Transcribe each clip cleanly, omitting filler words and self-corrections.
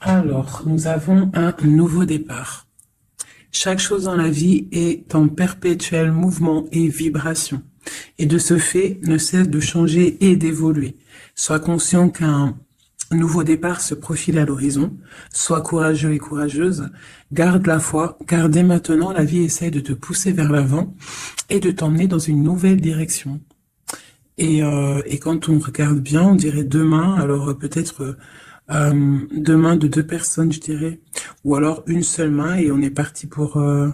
Alors, nous avons un nouveau départ. Chaque chose dans la vie est en perpétuel mouvement et vibration, et de ce fait ne cesse de changer et d'évoluer. Sois conscient qu'un nouveau départ se profile à l'horizon. Sois courageux et courageuse. Garde la foi, car dès maintenant, la vie essaie de te pousser vers l'avant et de t'emmener dans une nouvelle direction. Et quand on regarde bien, on dirait demain, alors peut-être deux mains de deux personnes, je dirais, ou alors une seule main et on est parti pour un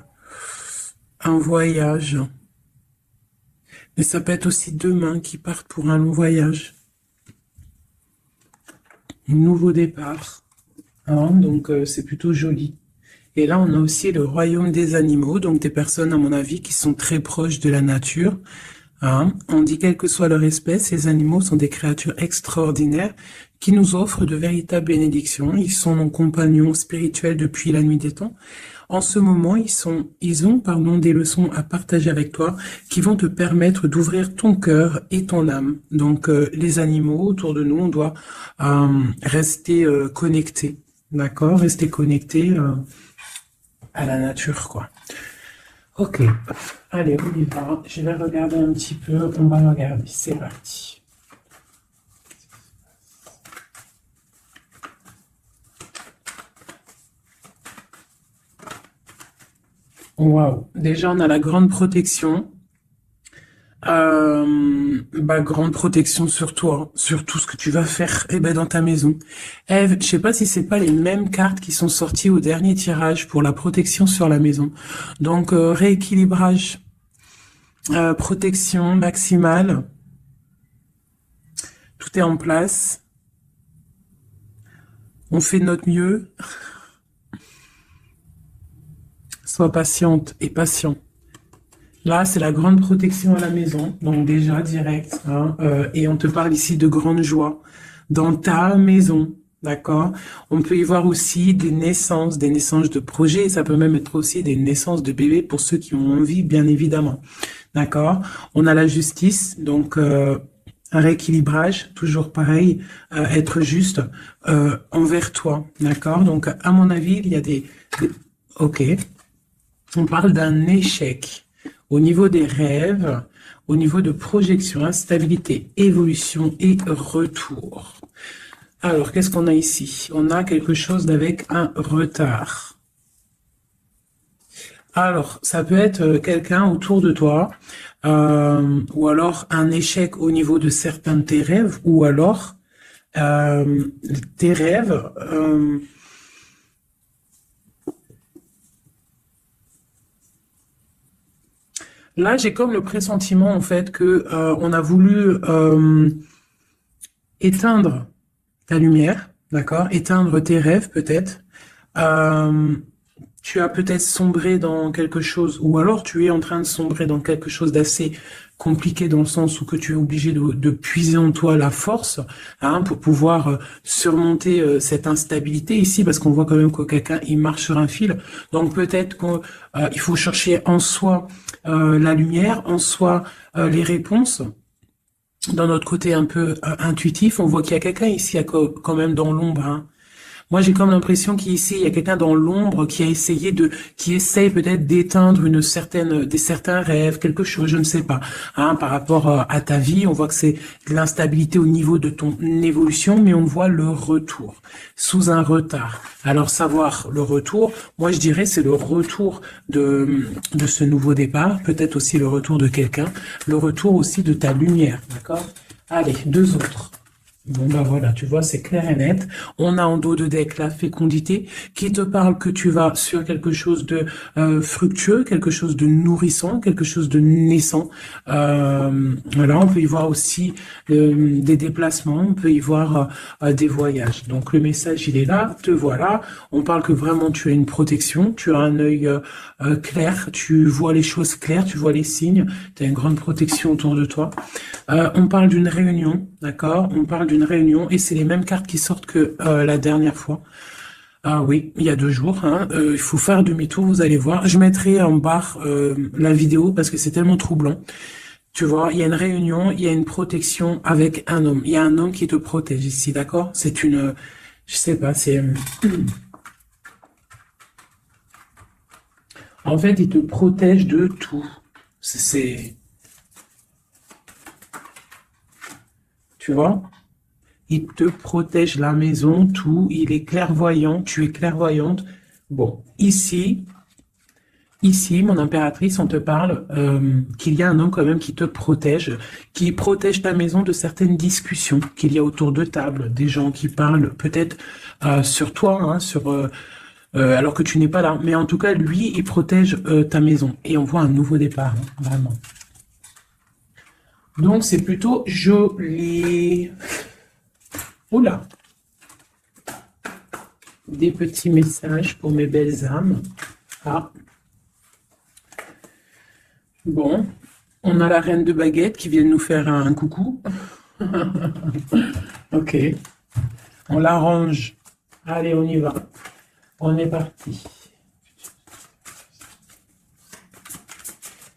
voyage. Mais ça peut être aussi deux mains qui partent pour un long voyage. Un nouveau départ. Hein, donc c'est plutôt joli. Et là, on a aussi le royaume des animaux, donc des personnes, à mon avis, qui sont très proches de la nature. Hein. On dit quelle que soit leur espèce, ces animaux sont des créatures extraordinaires qui nous offrent de véritables bénédictions. Ils sont nos compagnons spirituels depuis la nuit des temps. En ce moment, ils ont des leçons à partager avec toi qui vont te permettre d'ouvrir ton cœur et ton âme. Donc, les animaux autour de nous, on doit rester connectés, d'accord? Rester connectés à la nature, quoi. Ok, allez, on y va. Je vais regarder un petit peu. On va regarder. C'est parti. Waouh. Déjà, on a la grande protection. Grande protection sur toi, sur tout ce que tu vas faire dans ta maison. Ève, je sais pas si c'est pas les mêmes cartes qui sont sorties au dernier tirage pour la protection sur la maison. Donc, rééquilibrage, protection maximale. Tout est en place. On fait de notre mieux. Sois patiente et patient. Là, c'est la grande protection à la maison, donc déjà direct. Hein, et on te parle ici de grande joie dans ta maison, d'accord? On peut y voir aussi des naissances de projets. Ça peut même être aussi des naissances de bébés pour ceux qui ont envie, bien évidemment, d'accord? On a la justice, donc un rééquilibrage, toujours pareil, être juste envers toi, d'accord? Donc, à mon avis, il y a Ok. On parle d'un échec au niveau des rêves, au niveau de projection, instabilité, évolution et retour. Alors, qu'est-ce qu'on a ici? On a quelque chose avec un retard. Alors, ça peut être quelqu'un autour de toi, ou alors un échec au niveau de certains de tes rêves, ou alors tes rêves... Là, j'ai comme le pressentiment, en fait, que on a voulu éteindre ta lumière, d'accord? Éteindre tes rêves, peut-être. Tu as peut-être sombré dans quelque chose, ou alors tu es en train de sombrer dans quelque chose d'assez compliqué dans le sens où que tu es obligé de puiser en toi la force, hein, pour pouvoir surmonter cette instabilité ici, parce qu'on voit quand même que quelqu'un, il marche sur un fil. Donc peut-être qu'il faut chercher en soi la lumière, en soi les réponses. Dans notre côté un peu intuitif, on voit qu'il y a quelqu'un ici quand même dans l'ombre, hein. Moi, j'ai comme l'impression qu'ici, il y a quelqu'un dans l'ombre qui essaye peut-être d'éteindre certains rêves, quelque chose, je ne sais pas. Hein, par rapport à ta vie, on voit que c'est de l'instabilité au niveau de ton évolution, mais on voit le retour, sous un retard. Alors, savoir le retour, moi, je dirais, c'est le retour de ce nouveau départ, peut-être aussi le retour de quelqu'un, le retour aussi de ta lumière, d'accord? Allez, deux autres. Bon, ben voilà, tu vois, c'est clair et net. On a en dos de deck la fécondité qui te parle que tu vas sur quelque chose de fructueux, quelque chose de nourrissant, quelque chose de naissant. Voilà, on peut y voir aussi des déplacements, on peut y voir des voyages. Donc le message, il est là, te voilà. On parle que vraiment tu as une protection, tu as un œil clair, tu vois les choses claires, tu vois les signes, tu as une grande protection autour de toi. On parle d'une réunion, d'accord? On parle d'une réunion et c'est les mêmes cartes qui sortent que la dernière fois. Ah oui, il y a 2 jours. Hein, il faut faire demi-tour, vous allez voir. Je mettrai en barre la vidéo parce que c'est tellement troublant. Tu vois, il y a une réunion, il y a une protection avec un homme. Il y a un homme qui te protège ici, d'accord? Je sais pas, c'est... En fait, il te protège de tout. C'est... Tu vois? Il te protège la maison, tout. Il est clairvoyant, tu es clairvoyante. Bon, ici, mon impératrice, on te parle qu'il y a un homme quand même qui protège ta maison de certaines discussions qu'il y a autour de table, des gens qui parlent peut-être sur toi, hein, alors que tu n'es pas là. Mais en tout cas, lui, il protège ta maison. Et on voit un nouveau départ, hein, vraiment. Donc, c'est plutôt joli. Oula! Des petits messages pour mes belles âmes. Ah. Bon, on a la reine de baguette qui vient de nous faire un coucou. Ok, on l'arrange. Allez, on y va. On est parti.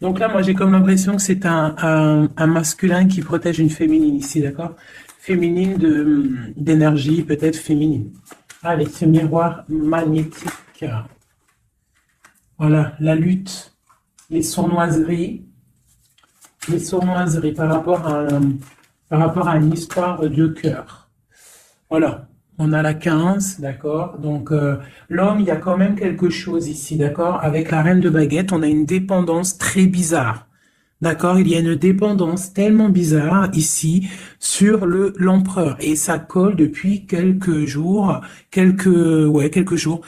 Donc là, moi, j'ai comme l'impression que c'est un masculin qui protège une féminine ici, d'accord? Féminine d'énergie, peut-être féminine. Allez, ce miroir magnétique. Voilà, la lutte. Les sournoiseries par rapport à une histoire de cœur. Voilà, on a la 15, d'accord. Donc, l'homme, il y a quand même quelque chose ici, d'accord. Avec la reine de baguette, on a une dépendance très bizarre. D'accord, il y a une dépendance tellement bizarre ici sur l'empereur et ça colle depuis quelques jours, quelques jours.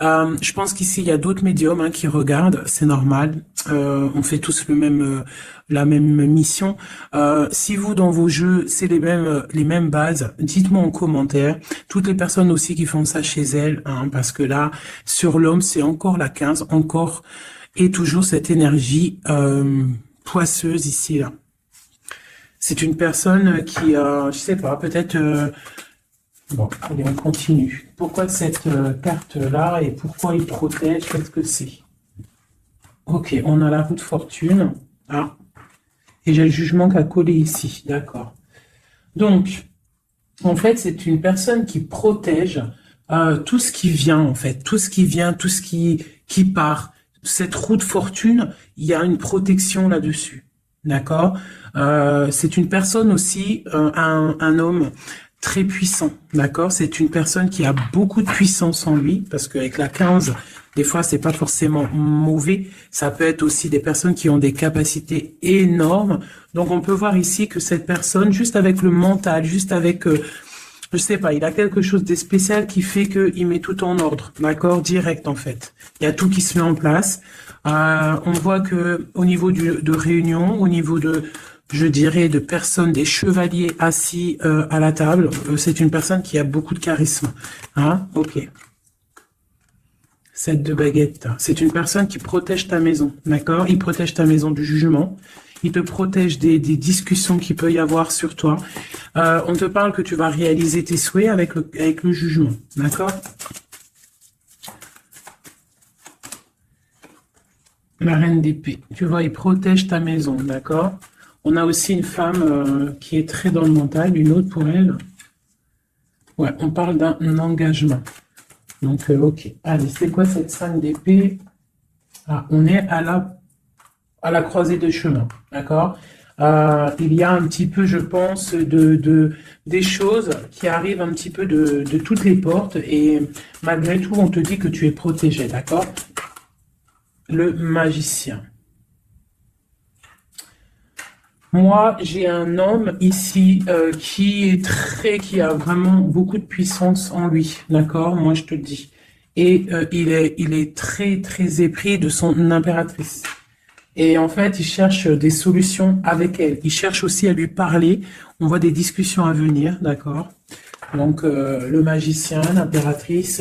Je pense qu'ici il y a d'autres médiums hein, qui regardent, c'est normal. On fait tous la même mission. Si vous dans vos jeux c'est les mêmes bases, dites-moi en commentaire. Toutes les personnes aussi qui font ça chez elles, hein, parce que là sur l'homme c'est encore la 15, encore et toujours cette énergie. Poisseuse ici là. C'est une personne qui, je sais pas, peut-être. Bon, allez, on continue. Pourquoi cette carte là et pourquoi il protège? Qu'est-ce que c'est? Ok, on a la roue de fortune. Ah, et j'ai le jugement qui a collé ici, d'accord. Donc, en fait, c'est une personne qui protège tout ce qui vient en fait, tout ce qui vient, tout ce qui part. Cette roue de fortune, il y a une protection là-dessus, d'accord. C'est une personne aussi, un homme très puissant, d'accord. C'est une personne qui a beaucoup de puissance en lui, parce qu'avec la 15, des fois, c'est pas forcément mauvais. Ça peut être aussi des personnes qui ont des capacités énormes. Donc, on peut voir ici que cette personne, juste avec le mental, juste avec je sais pas, il a quelque chose de spécial qui fait qu'il met tout en ordre, d'accord, direct en fait. Il y a tout qui se met en place. On voit que au niveau de réunion, au niveau de, je dirais, de personnes, des chevaliers assis à la table, c'est une personne qui a beaucoup de charisme. Hein, ok. 7 de baguette. C'est une personne qui protège ta maison, d'accord? Il protège ta maison du jugement. Il te protège des discussions qu'il peut y avoir sur toi. On te parle que tu vas réaliser tes souhaits avec le jugement, d'accord? La reine d'épée. Tu vois, il protège ta maison, d'accord? On a aussi une femme qui est très dans le mental, une autre pour elle. Ouais, on parle d'un engagement. Donc, ok. Allez, c'est quoi cette 5 d'épée? Ah, on est à la croisée des chemins, d'accord? Il y a un petit peu, je pense, des choses qui arrivent un petit peu de toutes les portes et malgré tout, on te dit que tu es protégé, d'accord? Le magicien. Moi, j'ai un homme ici qui a vraiment beaucoup de puissance en lui, d'accord? Moi, je te le dis. Et il est très, très épris de son impératrice. Et en fait, il cherche des solutions avec elle. Il cherche aussi à lui parler. On voit des discussions à venir, d'accord? Donc, le magicien, l'impératrice,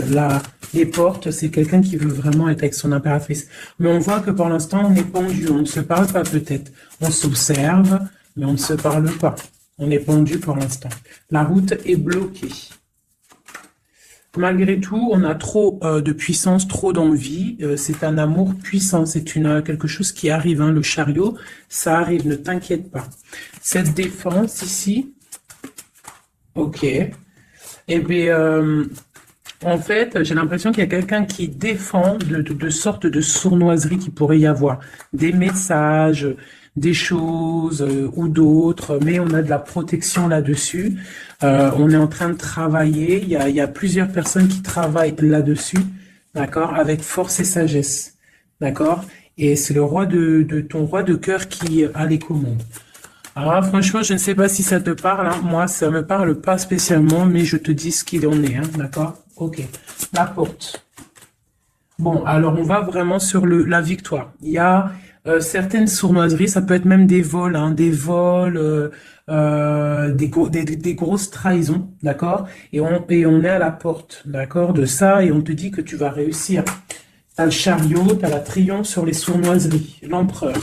les portes, c'est quelqu'un qui veut vraiment être avec son impératrice. Mais on voit que pour l'instant, on est pendu. On ne se parle pas peut-être. On s'observe, mais on ne se parle pas. On est pendu pour l'instant. La route est bloquée. Malgré tout, on a trop de puissance, trop d'envie. C'est un amour puissant. C'est quelque chose qui arrive. Hein, le chariot, ça arrive. Ne t'inquiète pas. Cette défense ici, ok. Eh bien, En fait, j'ai l'impression qu'il y a quelqu'un qui défend de sortes de sournoiseries qui pourrait y avoir. Des messages, des choses ou d'autres, mais on a de la protection là-dessus. On est en train de travailler. Il y a plusieurs personnes qui travaillent là-dessus, d'accord, avec force et sagesse, d'accord. Et c'est le roi de ton roi de cœur qui a les commandes. Alors franchement, je ne sais pas si ça te parle, hein. Moi, ça me parle pas spécialement, mais je te dis ce qu'il en est, hein, d'accord? Ok. La porte. Bon, alors on va vraiment sur la victoire. Il y a certaines sournoiseries, ça peut être même des vols, hein, des vols, des grosses trahisons, d'accord? Et on est à la porte, d'accord, de ça, et on te dit que tu vas réussir. T'as le chariot, t'as la triomphe sur les sournoiseries, l'empereur.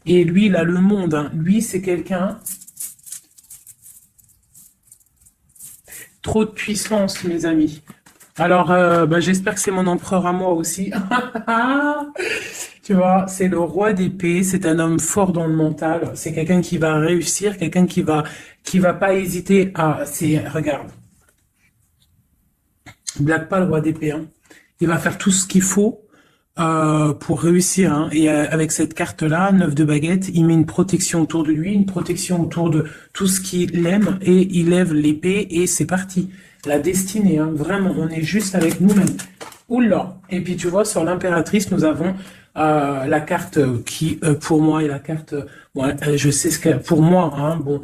Et lui, il a le monde, hein. Lui, c'est quelqu'un... Trop de puissance, mes amis. Alors, j'espère que c'est mon empereur à moi aussi. Tu vois, c'est le roi d'épée, c'est un homme fort dans le mental, c'est quelqu'un qui va réussir, quelqu'un qui va pas hésiter à... Regarde, blague pas le roi d'épée, hein. Il va faire tout ce qu'il faut pour réussir, hein. Et avec cette carte-là, 9 de baguette, il met une protection autour de lui, une protection autour de tout ce qu'il aime, et il lève l'épée, et c'est parti. La destinée, hein, vraiment, on est juste avec nous-mêmes. Oula. Et puis tu vois, sur l'impératrice, nous avons la carte qui, pour moi, est la carte... je sais ce que... Pour moi, hein, bon...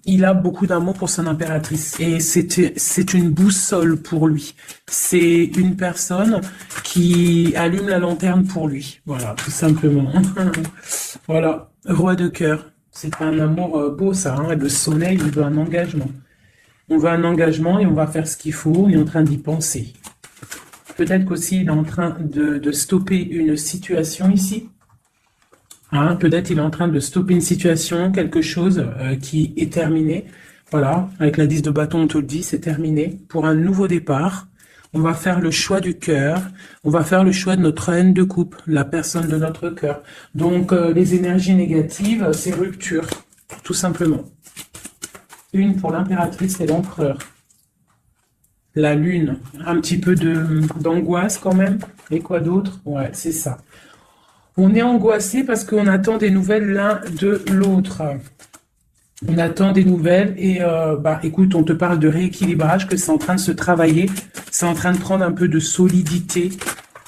il a beaucoup d'amour pour son impératrice et c'est une boussole pour lui. C'est une personne qui allume la lanterne pour lui. Voilà, tout simplement. Voilà, roi de cœur. C'est un amour beau, ça. Hein, le soleil, il veut un engagement. On veut un engagement et on va faire ce qu'il faut. On est en train d'y penser. Peut-être qu'aussi il est en train de stopper une situation ici. Hein, peut-être il est en train de stopper une situation, quelque chose qui est terminé. Voilà, avec la 10 de bâton, on te le dit, c'est terminé. Pour un nouveau départ, on va faire le choix du cœur. On va faire le choix de notre haine de coupe, la personne de notre cœur. Donc, les énergies négatives, c'est rupture, tout simplement. Une pour l'impératrice et l'empereur. La lune, un petit peu d'angoisse quand même. Et quoi d'autre? Ouais, c'est ça. On est angoissé parce qu'on attend des nouvelles l'un de l'autre. On attend des nouvelles et écoute, on te parle de rééquilibrage, que c'est en train de se travailler, c'est en train de prendre un peu de solidité.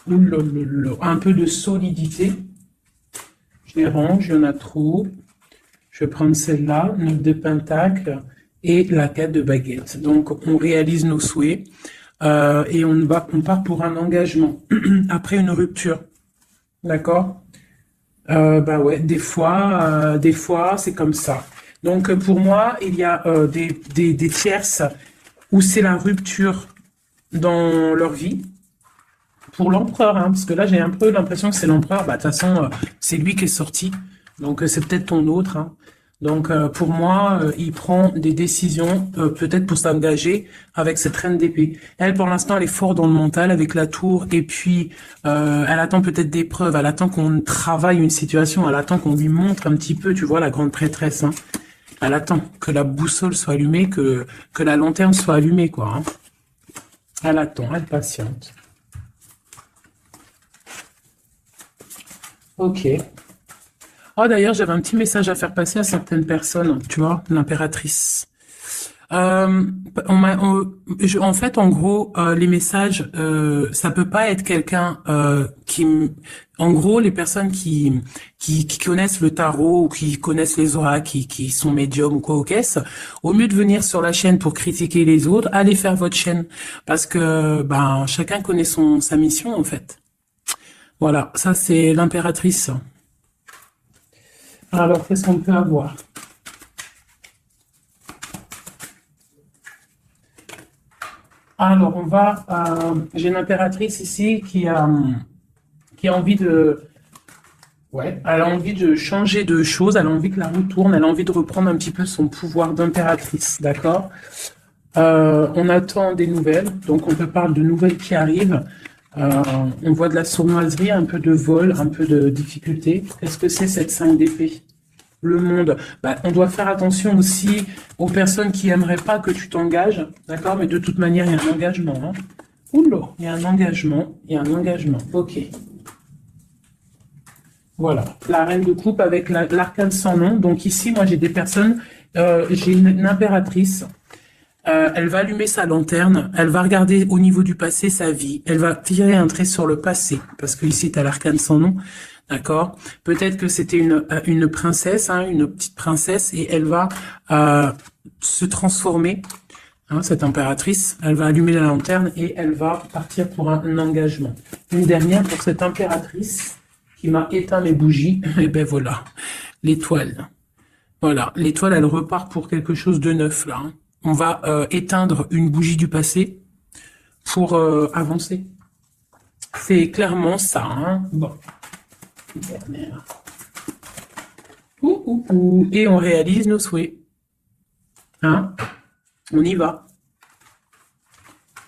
Un peu de solidité. Je les range, il y en a trop. Je vais prendre celle-là, 9 de pentacle et la 4 de baguette. Donc on réalise nos souhaits et on part pour un engagement après une rupture. D'accord? Ouais, des fois, c'est comme ça. Donc, pour moi, il y a des tierces où c'est la rupture dans leur vie. Pour l'empereur, hein, parce que là, j'ai un peu l'impression que c'est l'empereur. De toute façon, c'est lui qui est sorti. Donc, c'est peut-être ton autre, hein. Donc, pour moi, il prend des décisions, peut-être pour s'engager avec cette reine d'épée. Elle, pour l'instant, elle est forte dans le mental avec la tour, et puis elle attend peut-être des preuves, elle attend qu'on travaille une situation, elle attend qu'on lui montre un petit peu, tu vois, la grande prêtresse, hein. Elle attend que la boussole soit allumée, que la lanterne soit allumée, quoi, hein. Elle attend, elle patiente. Ok. Oh, d'ailleurs, j'avais un petit message à faire passer à certaines personnes, tu vois, l'impératrice. En fait, en gros, les messages, ça peut pas être quelqu'un en gros, les personnes qui connaissent le tarot ou qui connaissent les oracles, qui sont médiums ou quoi au caisse, au mieux de venir sur la chaîne pour critiquer les autres, allez faire votre chaîne, parce que chacun connaît sa mission en fait. Voilà, ça c'est l'impératrice. Alors, qu'est-ce qu'on peut avoir? Alors, j'ai une impératrice ici qui a envie ouais, elle a envie de changer de choses, elle a envie que la roue tourne, elle a envie de reprendre un petit peu son pouvoir d'impératrice, d'accord? On attend des nouvelles, donc on te parle de nouvelles qui arrivent. On voit de la sournoiserie, un peu de vol, un peu de difficulté. Qu'est-ce que c'est cette 5 d'épée? le monde. Bah, on doit faire attention aussi aux personnes qui aimeraient pas que tu t'engages, d'accord? Mais de toute manière, il y a un engagement. Hein. Oula, il y a un engagement, Ok. Voilà, la reine de coupe avec l'arcane sans nom. Donc ici, moi, j'ai des personnes, j'ai une impératrice. Elle va allumer sa lanterne, elle va regarder au niveau du passé sa vie, elle va tirer un trait sur le passé, parce que ici, tu as l'arcane sans nom, d'accord? Peut-être que c'était une princesse, hein, une petite princesse, et elle va se transformer, hein, cette impératrice, elle va allumer la lanterne et elle va partir pour un engagement. Une dernière pour cette impératrice qui m'a éteint mes bougies, et ben voilà, l'étoile. Voilà, l'étoile, elle repart pour quelque chose de neuf, là, hein. On va éteindre une bougie du passé pour avancer. C'est clairement ça. Hein. Bon. Et on réalise nos souhaits. Hein. On y va.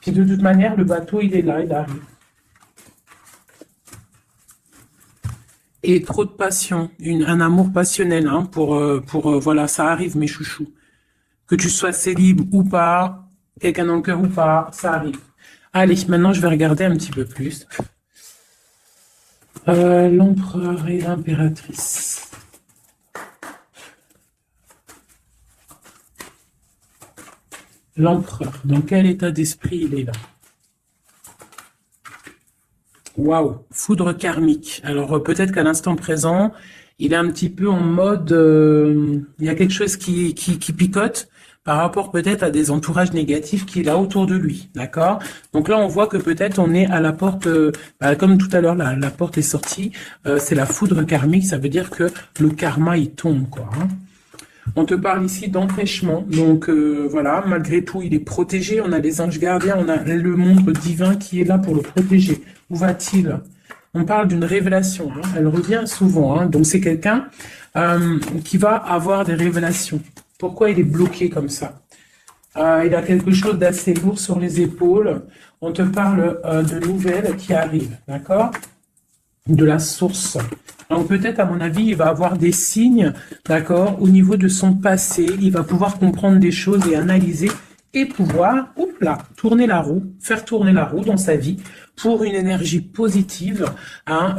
Puis de toute manière, le bateau, il est là, il arrive. Et trop de passion, un amour passionnel, hein, voilà, ça arrive, mes chouchous. Que tu sois célib ou pas, quelqu'un dans le cœur ou pas, ça arrive. Allez, maintenant je vais regarder un petit peu plus. L'empereur et l'impératrice. L'empereur, dans quel état d'esprit il est là? Waouh, foudre karmique. Alors peut-être qu'à l'instant présent, il est un petit peu en mode, il y a quelque chose qui picote par rapport peut-être à des entourages négatifs qu'il a autour de lui, d'accord? Donc là, on voit que peut-être on est à la porte, comme tout à l'heure, la porte est sortie, c'est la foudre karmique, ça veut dire que le karma, il tombe, quoi. Hein. On te parle ici d'empêchement, donc voilà, malgré tout, il est protégé, on a les anges gardiens, on a le monde divin qui est là pour le protéger. Où va-t-il? On parle d'une révélation, hein. Elle revient souvent, hein. Donc c'est quelqu'un qui va avoir des révélations. Pourquoi il est bloqué comme ça? Il a quelque chose d'assez lourd sur les épaules. On te parle de nouvelles qui arrivent, d'accord? De la source. Donc peut-être, à mon avis, il va avoir des signes, d'accord, au niveau de son passé. Il va pouvoir comprendre des choses et analyser et pouvoir, tourner la roue, faire tourner la roue dans sa vie pour une énergie positive, hein,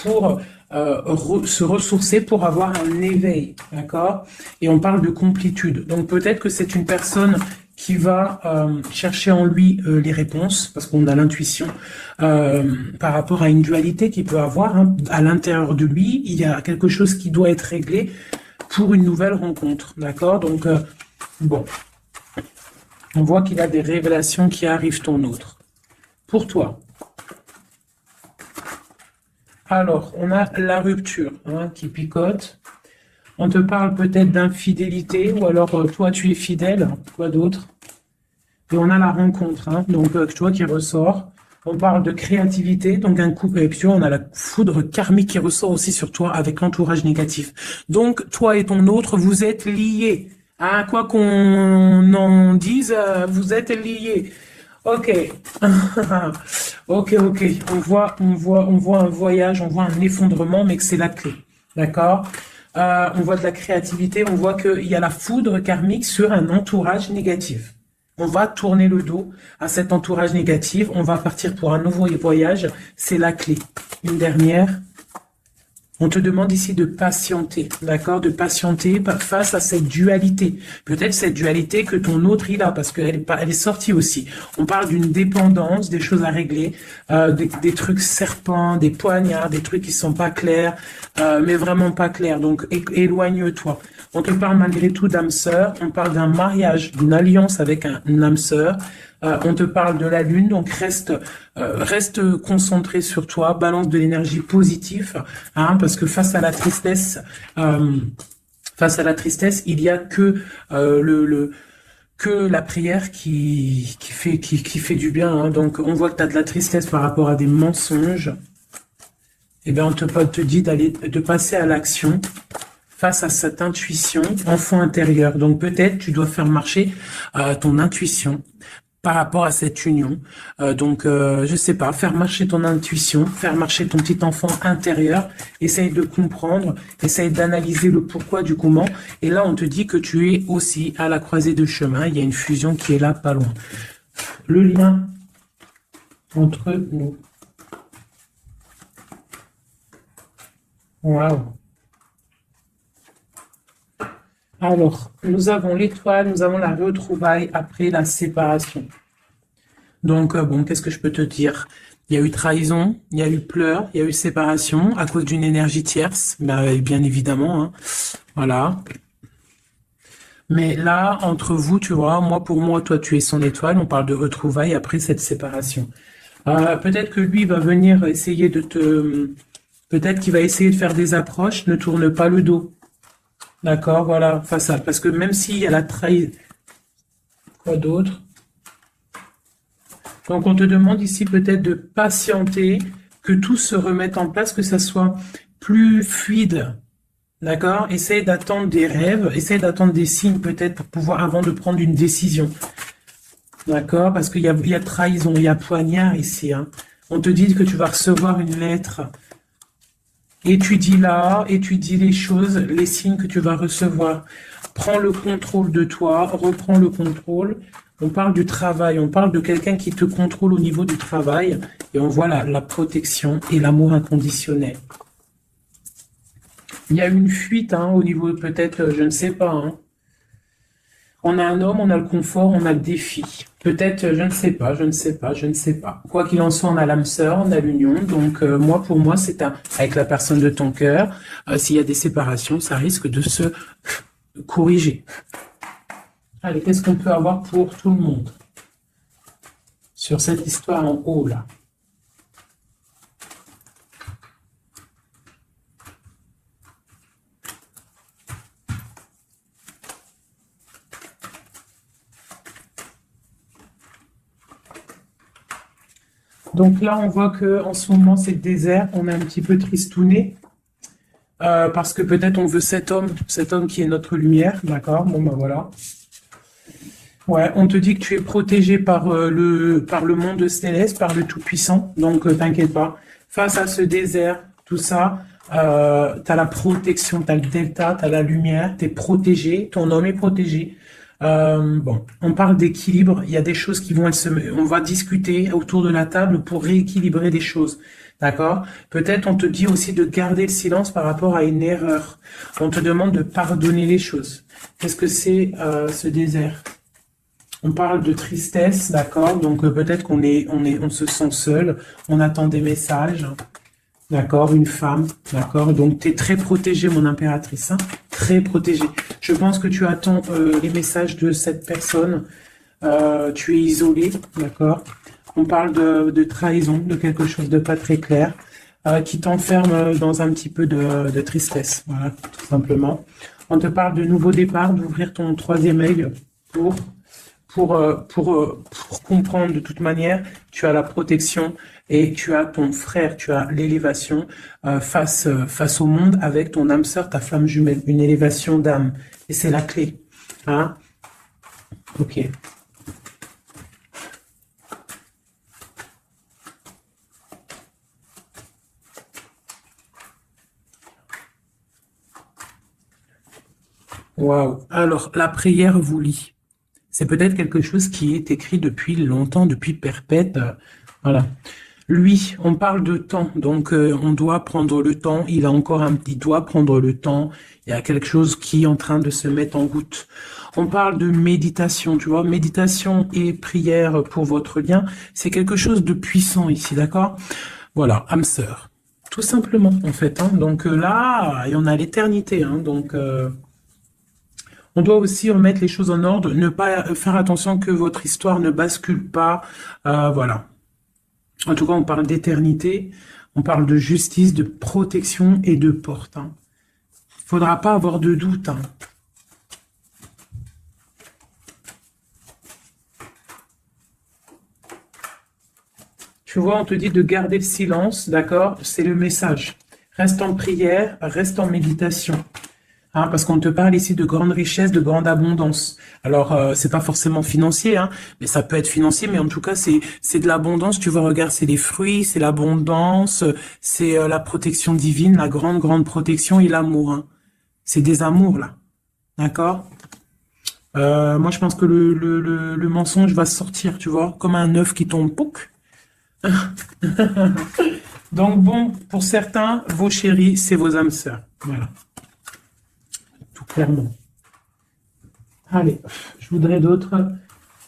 pour se ressourcer, pour avoir un éveil, d'accord? Et on parle de complétude. Donc peut-être que c'est une personne qui va chercher en lui les réponses, parce qu'on a l'intuition par rapport à une dualité qu'il peut avoir, hein. À l'intérieur de lui, il y a quelque chose qui doit être réglé pour une nouvelle rencontre, d'accord? Donc, bon, on voit qu'il a des révélations qui arrivent ton autre. Pour toi. Alors, on a la rupture, hein, qui picote. On te parle peut-être d'infidélité, ou alors toi tu es fidèle, quoi d'autre? Et on a la rencontre, hein, donc tu vois qui ressort. On parle de créativité, donc un couple, et puis on a la foudre karmique qui ressort aussi sur toi avec l'entourage négatif. Donc toi et ton autre, vous êtes liés. Hein, quoi qu'on en dise, vous êtes liés. Ok, ok. On voit un voyage, on voit un effondrement, mais que c'est la clé, d'accord? On voit de la créativité, on voit qu'il y a la foudre karmique sur un entourage négatif. On va tourner le dos à cet entourage négatif, on va partir pour un nouveau voyage, c'est la clé. Une dernière. On te demande ici de patienter, d'accord? De patienter face à cette dualité. Peut-être cette dualité que ton autre il a, parce qu'elle est sortie aussi. On parle d'une dépendance, des choses à régler, des trucs serpents, des poignards, des trucs qui sont pas clairs, mais vraiment pas clairs. Donc éloigne-toi. On te parle malgré tout d'âme sœur, on parle d'un mariage, d'une alliance avec une âme sœur. On te parle de la lune, donc reste concentré sur toi, balance de l'énergie positive, hein, parce que face à la tristesse, il y a que que la prière qui fait du bien. Hein. Donc on voit que tu as de la tristesse par rapport à des mensonges. Eh bien on te dit de passer à l'action face à cette intuition enfant intérieur. Donc peut-être tu dois faire marcher ton intuition. par rapport à cette union. Je sais pas, faire marcher ton intuition, faire marcher ton petit enfant intérieur, essaye de comprendre, essaye d'analyser le pourquoi du comment. Et là, on te dit que tu es aussi à la croisée de chemin. Il y a une fusion qui est là, pas loin. Le lien entre nous. Waouh. Alors, nous avons l'étoile, nous avons la retrouvaille après la séparation. Donc, bon, qu'est-ce que je peux te dire? Il y a eu trahison, il y a eu pleurs, il y a eu séparation à cause d'une énergie tierce, bien évidemment, hein. Voilà. Mais là, entre vous, tu vois, pour moi, toi, tu es son étoile, on parle de retrouvailles après cette séparation. Peut-être que lui va venir essayer peut-être qu'il va essayer de faire des approches, ne tourne pas le dos. D'accord, voilà, face à, parce que même s'il y a la trahison, quoi d'autre? Donc, on te demande ici peut-être de patienter, que tout se remette en place, que ça soit plus fluide. D'accord? Essaye d'attendre des rêves, essaye d'attendre des signes peut-être pour pouvoir, avant de prendre une décision. D'accord? Parce qu'il y a trahison, il y a poignard ici, hein. On te dit que tu vas recevoir une lettre. Étudie les choses, les signes que tu vas recevoir. Prends le contrôle de toi, reprends le contrôle. On parle du travail, on parle de quelqu'un qui te contrôle au niveau du travail. Et on voit la protection et l'amour inconditionnel. Il y a une fuite, hein, au niveau peut-être, je ne sais pas, hein. On a un homme, on a le confort, on a le défi. Peut-être, je ne sais pas, je ne sais pas, je ne sais pas. Quoi qu'il en soit, on a l'âme sœur, on a l'union. Donc, pour moi, c'est avec la personne de ton cœur. S'il y a des séparations, ça risque de se corriger. Allez, qu'est-ce qu'on peut avoir pour tout le monde sur cette histoire en haut, là? Donc là, on voit que en ce moment, c'est le désert. On est un petit peu tristouné. Parce que peut-être on veut cet homme qui est notre lumière. D'accord? Bon, ben voilà. Ouais, on te dit que tu es protégé par le monde céleste, par le Tout-Puissant. Donc, t'inquiète pas. Face à ce désert, tout ça, t'as la protection, t'as le delta, t'as la lumière, t'es protégé, ton homme est protégé. Bon, on parle d'équilibre. Il y a des choses qui vont on va discuter autour de la table pour rééquilibrer des choses. D'accord? Peut-être on te dit aussi de garder le silence par rapport à une erreur. On te demande de pardonner les choses. Qu'est-ce que c'est ce désert? On parle de tristesse, d'accord? Donc peut-être on se sent seul, on attend des messages, d'accord? Une femme, d'accord? Donc tu es très protégée, mon impératrice, hein? Très protégée. Je pense que tu attends les messages de cette personne. Tu es isolé, d'accord? On parle de trahison, de quelque chose de pas très clair, qui t'enferme dans un petit peu de tristesse, voilà, tout simplement. On te parle de nouveau départ, d'ouvrir ton troisième œil pour comprendre de toute manière, tu as la protection et tu as ton frère, tu as l'élévation face au monde avec ton âme sœur, ta flamme jumelle, une élévation d'âme. Et c'est la clé. Hein? Ok. Waouh. Alors, la prière vous lie. C'est peut-être quelque chose qui est écrit depuis longtemps, depuis perpète. Voilà. Lui, on parle de temps, donc on doit prendre le temps. Il doit prendre le temps. Il y a quelque chose qui est en train de se mettre en route. On parle de méditation, tu vois. Méditation et prière pour votre lien, c'est quelque chose de puissant ici, d'accord? Voilà, âme sœur. Tout simplement, en fait. Hein. Donc là, il y en a l'éternité. Hein, donc... on doit aussi remettre les choses en ordre, ne pas faire attention que votre histoire ne bascule pas. Voilà. En tout cas, on parle d'éternité, on parle de justice, de protection et de porte. Il ne faudra pas avoir de doute. Hein. Tu vois, on te dit de garder le silence, d'accord? C'est le message. Reste en prière, reste en méditation. Hein, parce qu'on te parle ici de grande richesse, de grande abondance. Alors, c'est pas forcément financier, hein, mais ça peut être financier, mais en tout cas, c'est de l'abondance. Tu vois, regarde, c'est les fruits, c'est l'abondance, c'est la protection divine, la grande, grande protection et l'amour. Hein. C'est des amours, là. D'accord? Moi, je pense que le mensonge va sortir, tu vois, comme un œuf qui tombe. Pouc. Donc, bon, pour certains, vos chéris, c'est vos âmes sœurs. Voilà, tout clairement. Allez, je voudrais d'autres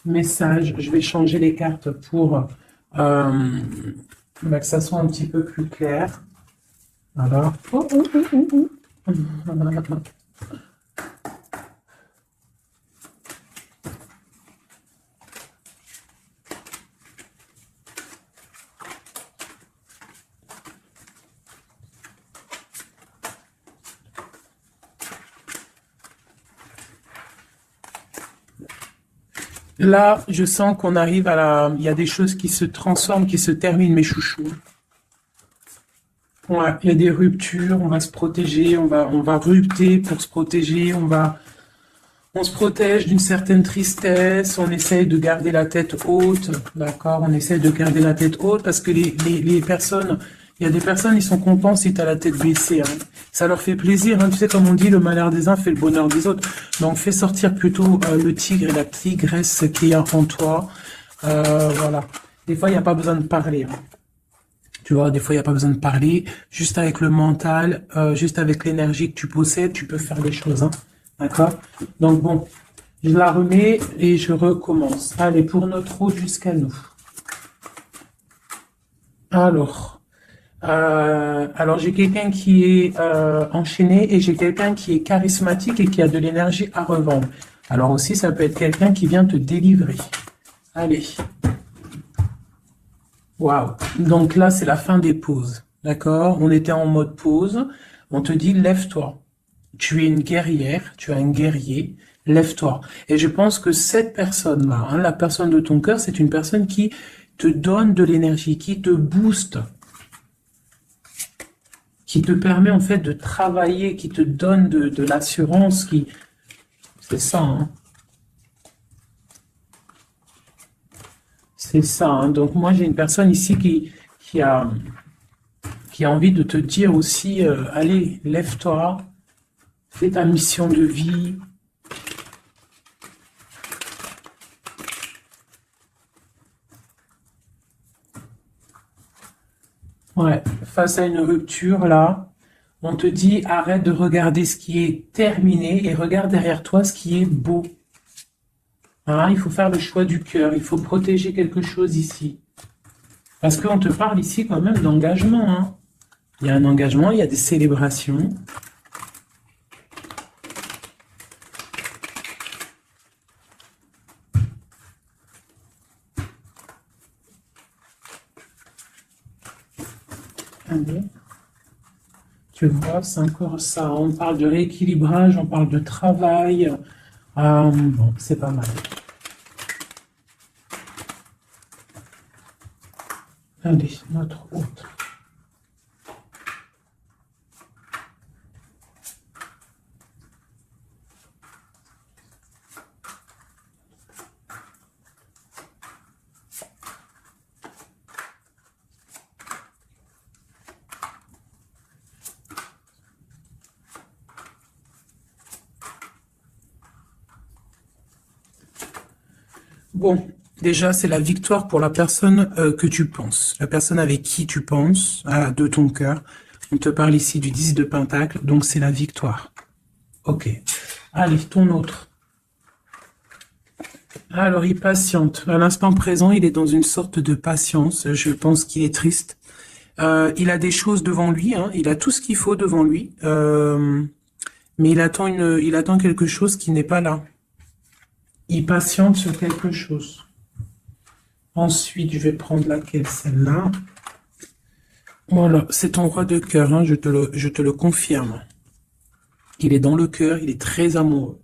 messages. Je vais changer les cartes pour que ça soit un petit peu plus clair. Voilà. Oh, oh, oh, oh, oh. Là, je sens qu'on arrive à la... Il y a des choses qui se transforment, qui se terminent, mes chouchous. Ouais, il y a des ruptures, on va se protéger, on va rupter pour se protéger, on se protège d'une certaine tristesse, on essaye de garder la tête haute, d'accord? On essaye de garder la tête haute parce que les personnes, il y a des personnes, ils sont contents si tu as la tête baissée. Hein. Ça leur fait plaisir, hein. Tu sais, comme on dit, le malheur des uns fait le bonheur des autres. Donc, fais sortir plutôt le tigre et la tigresse qui est en toi. Voilà. Des fois, il n'y a pas besoin de parler. Hein. Tu vois, des fois, il n'y a pas besoin de parler. Juste avec le mental, juste avec l'énergie que tu possèdes, tu peux faire des choses. Hein. D'accord? Donc bon, je la remets et je recommence. Allez, pour notre route jusqu'à nous. Alors j'ai quelqu'un qui est enchaîné et j'ai quelqu'un qui est charismatique et qui a de l'énergie à revendre. Alors aussi, ça peut être quelqu'un qui vient te délivrer. Allez. Waouh. Donc là, c'est la fin des pauses. D'accord? On était en mode pause. On te dit, lève-toi. Tu es une guerrière, tu es un guerrier, lève-toi. Et je pense que cette personne-là, hein, la personne de ton cœur, c'est une personne qui te donne de l'énergie, qui te booste, qui te permet en fait de travailler, qui te donne de l'assurance, qui... C'est ça, hein. C'est ça, hein. Donc moi j'ai une personne ici qui a envie de te dire aussi, allez, lève-toi, fais ta mission de vie. Ouais, face à une rupture, là, on te dit arrête de regarder ce qui est terminé et regarde derrière toi ce qui est beau. Hein, il faut faire le choix du cœur, il faut protéger quelque chose ici. Parce qu'on te parle ici quand même d'engagement. Hein. Il y a un engagement, il y a des célébrations. Allez. Tu vois, c'est encore ça. On parle de rééquilibrage, on parle de travail. Bon, c'est pas mal. Allez, notre autre. Bon, déjà, c'est la victoire pour la personne que tu penses, la personne avec qui tu penses, de ton cœur. On te parle ici du 10 de Pentacle, donc c'est la victoire. Ok. Allez, ton autre. Alors, il patiente. À l'instant présent, il est dans une sorte de patience. Je pense qu'il est triste. Il a des choses devant lui, hein. Il a tout ce qu'il faut devant lui. Mais il attend quelque chose qui n'est pas là. Il patiente sur quelque chose. Ensuite, je vais prendre laquelle, celle-là. Voilà, c'est ton roi de cœur, hein, je te le confirme. Il est dans le cœur, il est très amoureux.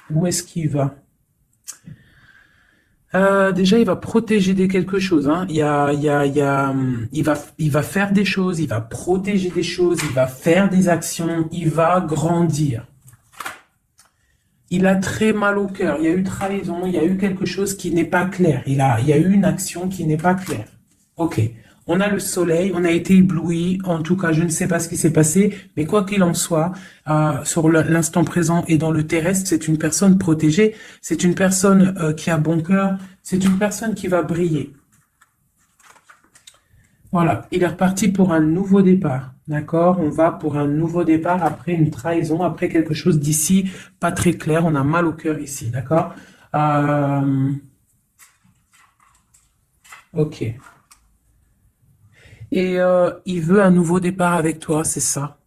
Où est-ce qu'il va? Déjà, il va protéger des quelque chose, hein. Il va faire des choses, il va protéger des choses, il va faire des actions, il va grandir. Il a très mal au cœur. Il y a eu trahison, il y a eu quelque chose qui n'est pas clair. Il y a eu une action qui n'est pas claire. Ok. On a le soleil, on a été ébloui. En tout cas, je ne sais pas ce qui s'est passé, mais quoi qu'il en soit, sur l'instant présent et dans le terrestre, c'est une personne protégée. C'est une personne qui a bon cœur. C'est une personne qui va briller. Voilà, il est reparti pour un nouveau départ. D'accord? On va pour un nouveau départ après une trahison, après quelque chose d'ici pas très clair. On a mal au cœur ici. D'accord? Ok. Et il veut un nouveau départ avec toi, c'est ça.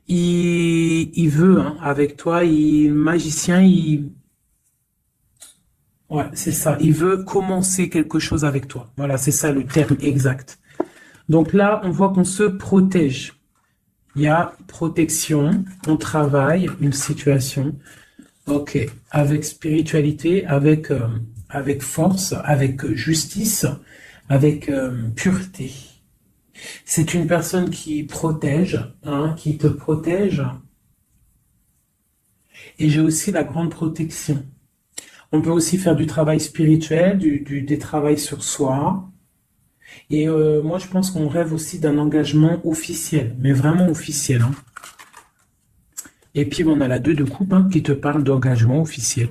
Il veut hein, avec toi, magicien, ouais, c'est ça. Il veut commencer quelque chose avec toi. Voilà, c'est ça le terme exact. Donc là, on voit qu'on se protège. Il y a protection, on travaille, une situation. Ok, avec spiritualité, avec force, avec justice, avec pureté. C'est une personne qui protège, hein, qui te protège. Et j'ai aussi la grande protection. On peut aussi faire du travail spirituel, des travails sur soi. Et moi, je pense qu'on rêve aussi d'un engagement officiel, mais vraiment officiel. Hein. Et puis, on a la 2 de coupe hein, qui te parle d'engagement officiel.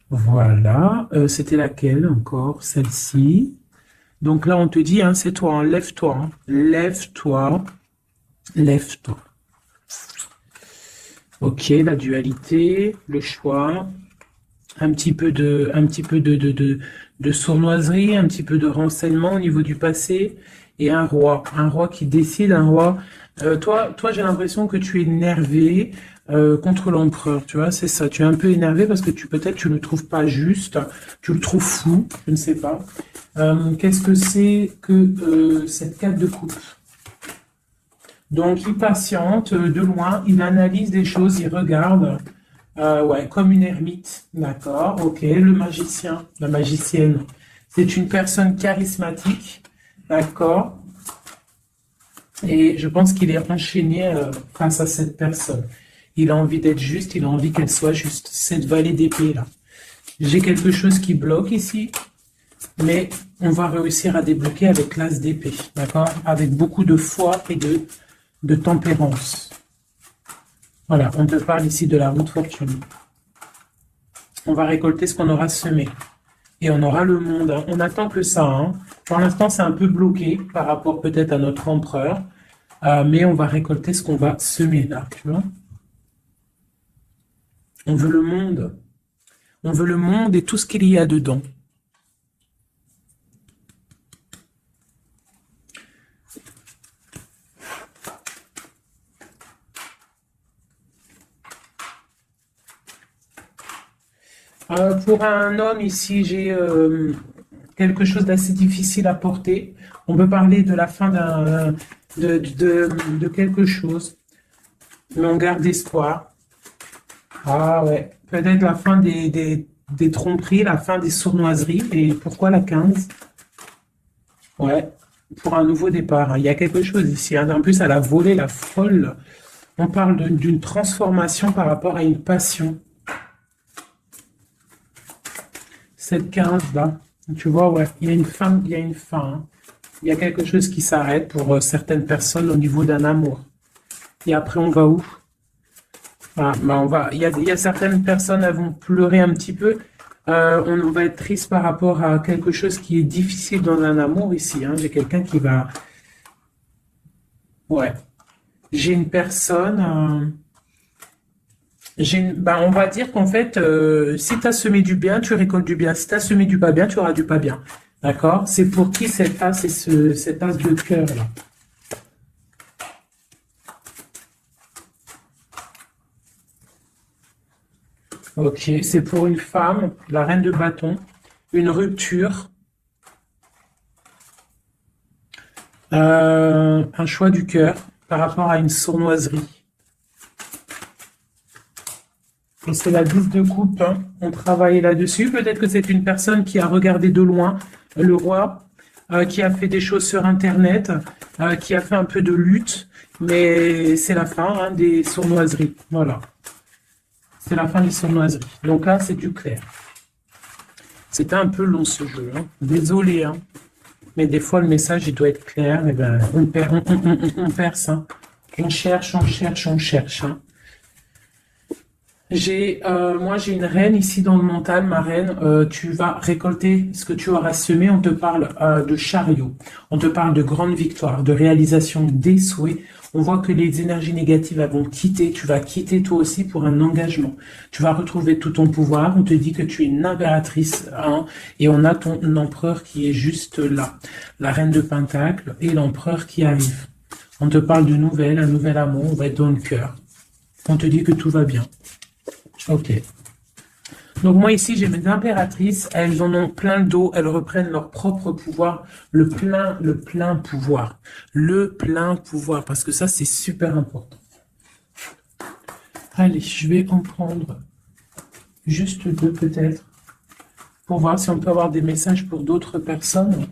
Voilà. C'était laquelle encore? Celle-ci. Donc là, on te dit, hein, c'est toi, hein, lève-toi. Hein. Lève-toi. Lève-toi. Ok, la dualité, le choix, un petit peu de sournoiserie, un petit peu de renseignement au niveau du passé, et un roi qui décide, un roi. Toi, j'ai l'impression que tu es énervé contre l'empereur, tu vois, c'est ça. Tu es un peu énervé parce que peut-être tu le trouves pas juste, tu le trouves fou, je ne sais pas. Qu'est-ce que c'est que cette 4 de coupe? Donc, il patiente de loin, il analyse des choses, il regarde, ouais, comme une ermite, d'accord, ok. Le magicien, la magicienne, c'est une personne charismatique, d'accord. Et je pense qu'il est enchaîné face à cette personne. Il a envie d'être juste, il a envie qu'elle soit juste. Cette vallée d'épée là. J'ai quelque chose qui bloque ici, mais on va réussir à débloquer avec l'as d'épée, d'accord, avec beaucoup de foi et de tempérance. Voilà, on te parle ici de la route fortune. On va récolter ce qu'on aura semé. Et on aura le monde. Hein. On attend que ça. Hein. Pour l'instant, c'est un peu bloqué par rapport peut-être à notre empereur. Mais on va récolter ce qu'on va semer là. Tu vois. On veut le monde. On veut le monde et tout ce qu'il y a dedans. Pour un homme ici, j'ai quelque chose d'assez difficile à porter. On peut parler de la fin de quelque chose, mais on garde espoir. Ah ouais, peut-être la fin des tromperies, la fin des sournoiseries. Et pourquoi la 15? Ouais, pour un nouveau départ. Hein. Il y a quelque chose ici. Hein. En plus, elle a volé la folle. On parle d'une transformation par rapport à une passion. Cette 15 là, tu vois, ouais, il y a une fin, il y a une fin. Hein. Il y a quelque chose qui s'arrête pour certaines personnes au niveau d'un amour. Et après, on va où? Ah, bah il y a certaines personnes, elles vont pleurer un petit peu. On va être triste par rapport à quelque chose qui est difficile dans un amour ici. Hein. J'ai quelqu'un qui va... Ouais. J'ai une personne... on va dire qu'en fait, si tu as semé du bien, tu récoltes du bien. Si tu as semé du pas bien, tu auras du pas bien. D'accord? C'est pour qui cet as et cet as de cœur là? Ok, c'est pour une femme, la reine de bâton, une rupture, un choix du cœur par rapport à une sournoiserie. Et c'est la 10 de coupe, hein. On travaille là-dessus. Peut-être que c'est une personne qui a regardé de loin le roi, qui a fait des choses sur Internet, qui a fait un peu de lutte, mais c'est la fin, hein, des sournoiseries. Voilà. C'est la fin des sournoiseries. Donc là, c'est du clair. C'était un peu long ce jeu, hein. Désolé, hein. Mais des fois, le message, il doit être clair. Et ben, on perce, hein. On cherche, on cherche, on cherche, hein. Moi, j'ai une reine ici dans le mental, ma reine. Tu vas récolter ce que tu auras semé. On te parle de chariot. On te parle de grande victoire, de réalisation des souhaits. On voit que les énergies négatives elles vont quitter. Tu vas quitter toi aussi pour un engagement. Tu vas retrouver tout ton pouvoir. On te dit que tu es une impératrice, hein, et on a ton empereur qui est juste là. La reine de Pentacle et l'empereur qui arrive. On te parle de nouvelles, un nouvel amour. On va être dans le cœur. On te dit que tout va bien. Ok. Donc moi ici, j'ai mes impératrices, elles en ont plein le dos, elles reprennent leur propre pouvoir, le plein pouvoir. Le plein pouvoir, parce que ça, c'est super important. Allez, je vais en prendre juste deux peut-être, pour voir si on peut avoir des messages pour d'autres personnes.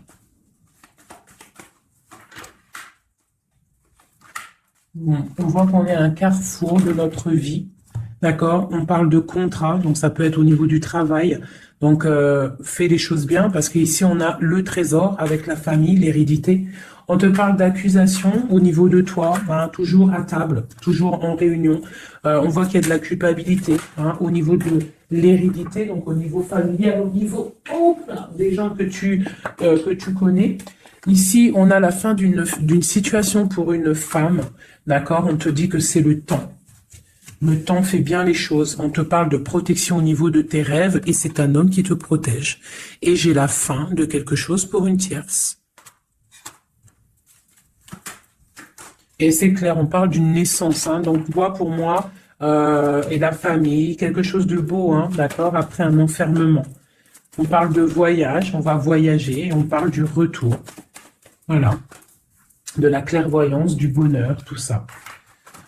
Bon, on voit qu'on est à un carrefour de notre vie. D'accord, on parle de contrat, donc ça peut être au niveau du travail. Donc, fais les choses bien, parce qu'ici, on a le trésor avec la famille, l'hérédité. On te parle d'accusation au niveau de toi, hein, toujours à table, toujours en réunion. On voit qu'il y a de la culpabilité, hein, au niveau de l'hérédité, donc au niveau familial, au niveau des gens que tu connais. Ici, on a la fin d'une situation pour une femme, d'accord. On te dit que c'est le temps. Le temps fait bien les choses. On te parle de protection au niveau de tes rêves et c'est un homme qui te protège. Et j'ai la fin de quelque chose pour une tierce. Et c'est clair, on parle d'une naissance, hein. Donc toi, pour moi, et la famille, quelque chose de beau, hein, d'accord, après un enfermement. On parle de voyage, on va voyager, on parle du retour. Voilà. De la clairvoyance, du bonheur, tout ça.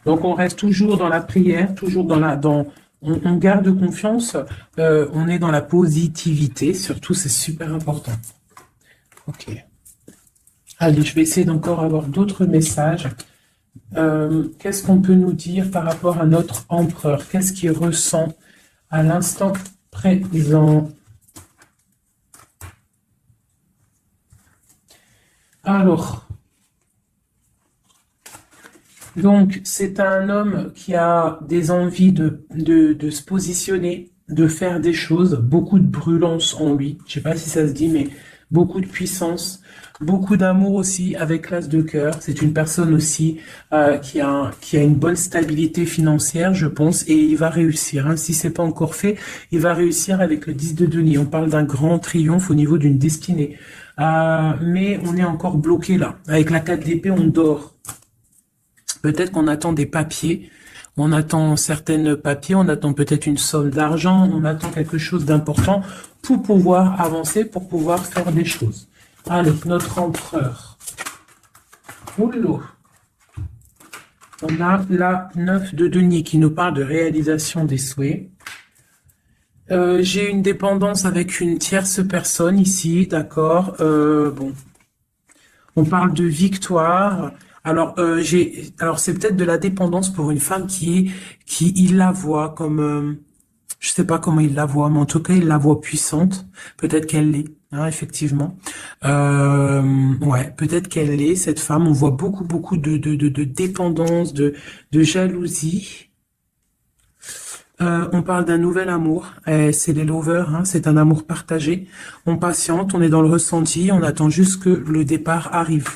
Donc, on reste toujours dans la prière, toujours on garde confiance, on est dans la positivité, surtout, c'est super important. Ok. Allez, je vais essayer d'encore avoir d'autres messages. Qu'est-ce qu'on peut nous dire par rapport à notre empereur? Qu'est-ce qu'il ressent à l'instant présent? Alors... Donc, c'est un homme qui a des envies de se positionner, de faire des choses, beaucoup de brûlance en lui. Je sais pas si ça se dit, mais beaucoup de puissance, beaucoup d'amour aussi avec l'as de cœur. C'est une personne aussi qui a une bonne stabilité financière, je pense, et il va réussir, hein. Si c'est pas encore fait, il va réussir avec le 10 de denier. On parle d'un grand triomphe au niveau d'une destinée. Mais on est encore bloqué là. Avec la 4 d'épée, on dort. Peut-être qu'on attend des papiers, on attend certains papiers, on attend peut-être une somme d'argent, on attend quelque chose d'important pour pouvoir avancer, pour pouvoir faire des choses. Allez, notre empereur. Oulou. On a la 9 de denier qui nous parle de réalisation des souhaits. J'ai une dépendance avec une tierce personne ici, d'accord. Bon, on parle de victoire. Alors, c'est peut-être de la dépendance pour une femme qui il la voit comme, je sais pas comment il la voit, mais en tout cas, il la voit puissante. Peut-être qu'elle l'est, hein, effectivement. Ouais, peut-être qu'elle l'est, cette femme. On voit beaucoup de dépendance, de jalousie. On parle d'un nouvel amour. C'est les lovers, hein, c'est un amour partagé. On patiente, on est dans le ressenti, on attend juste que le départ arrive.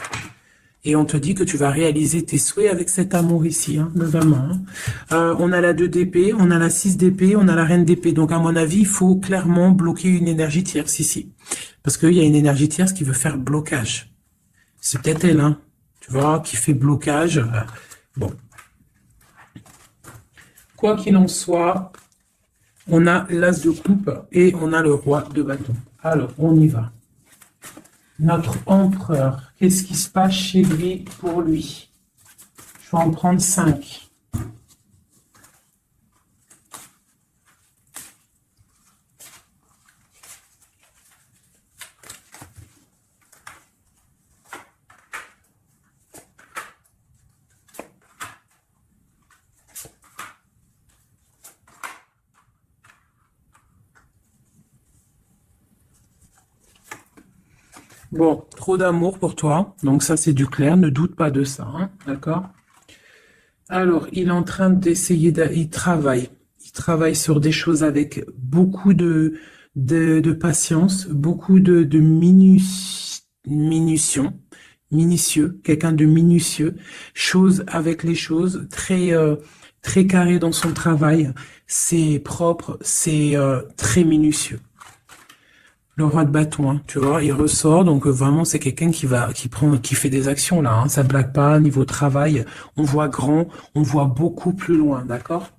Et on te dit que tu vas réaliser tes souhaits avec cet amour ici, hein, notamment. Hein. On a la 2 d'épée, on a la 6 d'épée, on a la reine d'épée. Donc, à mon avis, il faut clairement bloquer une énergie tierce ici. Parce qu'il y a une énergie tierce qui veut faire blocage. C'est peut-être elle, hein, tu vois, qui fait blocage. Bon. Quoi qu'il en soit, on a l'as de coupe et on a le roi de bâton. Alors, on y va. Notre empereur, qu'est-ce qui se passe chez lui pour lui? Je vais en prendre 5. Bon, trop d'amour pour toi. Donc ça, c'est du clair. Ne doute pas de ça, hein, d'accord? Alors, il est en train d'essayer il travaille. Il travaille sur des choses avec beaucoup de patience, beaucoup de minutieux, quelqu'un de minutieux, chose avec les choses, très carré dans son travail. C'est propre, c'est très minutieux. Le roi de bâton, hein, tu vois, il ressort, donc vraiment c'est quelqu'un qui fait des actions là, hein, ça blague pas, niveau travail, on voit grand, on voit beaucoup plus loin, d'accord?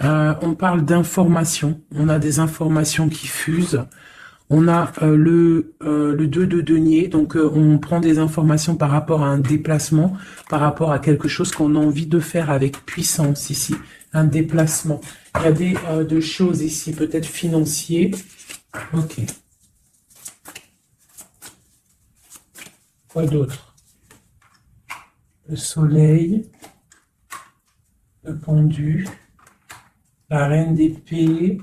On parle d'informations, on a des informations qui fusent, on a le 2 de denier, donc on prend des informations par rapport à un déplacement, par rapport à quelque chose qu'on a envie de faire avec puissance ici, un déplacement. Il y a de choses ici, peut-être financiers, ok. Quoi d'autre? Le soleil, le pendu, la reine d'épée,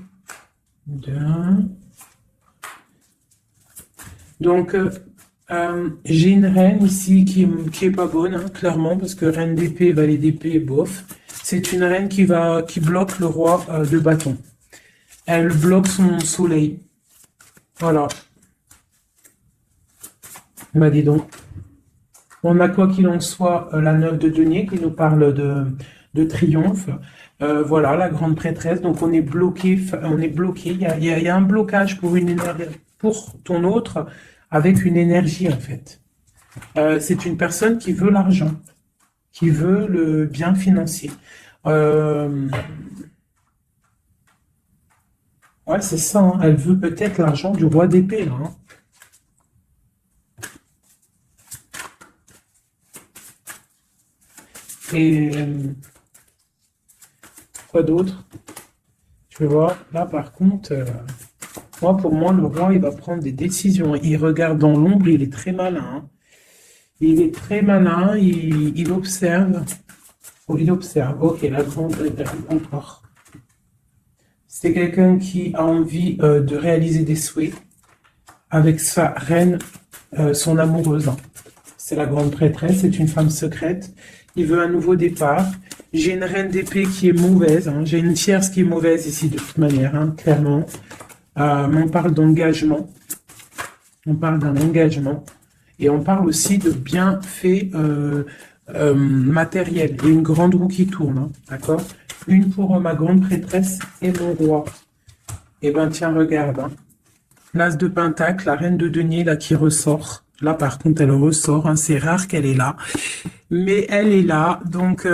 deux. Donc, j'ai une reine ici qui est pas bonne, hein, clairement, parce que reine d'épée, valet d'épée, bof. C'est une reine qui bloque le roi de bâton. Elle bloque son soleil. Voilà. Bah dis donc. On a quoi qu'il en soit la 9 de denier qui nous parle de triomphe. Voilà, la grande prêtresse. Donc on est bloqué, on est bloqué. Il y a un blocage pour une énergie, pour ton autre, avec une énergie en fait. C'est une personne qui veut l'argent, qui veut le bien financier. Ouais, c'est ça, hein. Elle veut peut-être l'argent du roi d'épée, là, hein. Et quoi d'autre? Tu vois, là par contre, moi pour moi, le roi, il va prendre des décisions. Il regarde dans l'ombre, il est très malin, hein. Il est très malin, il observe. Oh, il observe. Ok, la grande encore. C'est quelqu'un qui a envie de réaliser des souhaits avec sa reine, son amoureuse, hein. C'est la grande prêtresse, c'est une femme secrète. Il veut un nouveau départ. J'ai une reine d'épée qui est mauvaise, hein. J'ai une tierce qui est mauvaise ici de toute manière, hein, clairement. On parle d'engagement. On parle d'un engagement. Et on parle aussi de bienfaits matériels. Il y a une grande roue qui tourne, hein, d'accord? Une pour ma grande prêtresse et mon roi. Eh ben tiens, regarde, hein. L'as de pentacle, la reine de denier là qui ressort. Là par contre elle ressort, hein. C'est rare qu'elle est là. Mais elle est là. Donc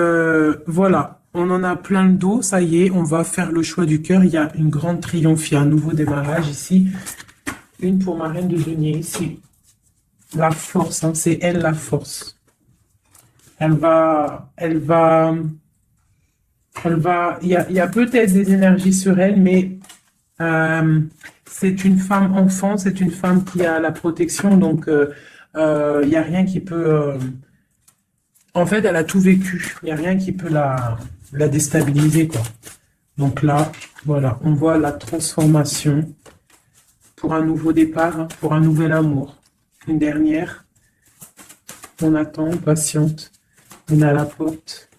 voilà, on en a plein le dos, ça y est, on va faire le choix du cœur. Il y a une grande triomphe, il y a un nouveau démarrage ici. Une pour ma reine de denier ici. La force, hein, c'est elle la force. Il y a peut-être des énergies sur elle, mais c'est une femme enfant, c'est une femme qui a la protection, donc il n'y a rien qui peut. En fait, elle a tout vécu. Il n'y a rien qui peut la déstabiliser, quoi. Donc là, voilà, on voit la transformation pour un nouveau départ, hein, pour un nouvel amour. Une dernière. On attend, on patiente. On est à la porte.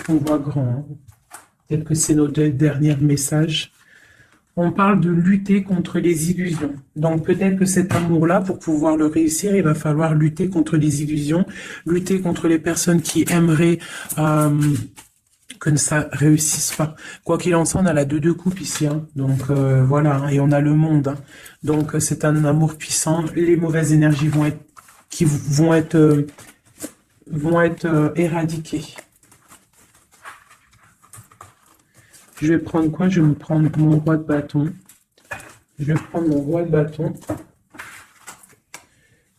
On voit grand, hein. Peut-être que c'est nos deux derniers messages. On parle de lutter contre les illusions. Donc peut-être que cet amour-là, pour pouvoir le réussir, il va falloir lutter contre les illusions, lutter contre les personnes qui aimeraient que ça réussisse pas. Quoi qu'il en soit, on a la deux coupe ici, hein. Donc voilà, hein, et on a le monde, hein. Donc c'est un amour puissant. Les mauvaises énergies vont être éradiquées. Je vais prendre quoi? Je vais me prendre mon roi de bâton. Je vais prendre mon roi de bâton.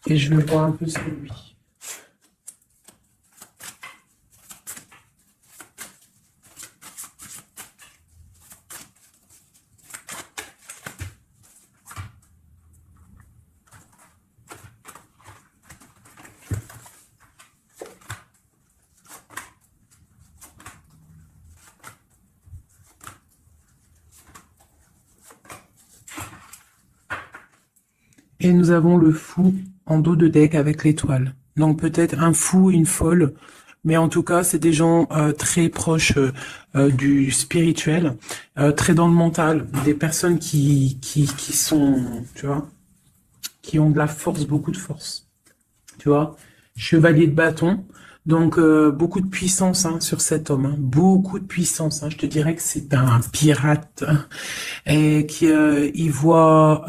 Et je vais voir un peu ce que lui. Et nous avons le fou en dos de deck avec l'étoile. Donc peut-être un fou, une folle, mais en tout cas, c'est des gens très proches du spirituel, très dans le mental, des personnes qui sont, tu vois, qui ont de la force, beaucoup de force, tu vois. Chevalier de bâton, donc beaucoup de puissance hein, sur cet homme, hein, beaucoup de puissance. Hein. Je te dirais que c'est un pirate hein, et qui il voit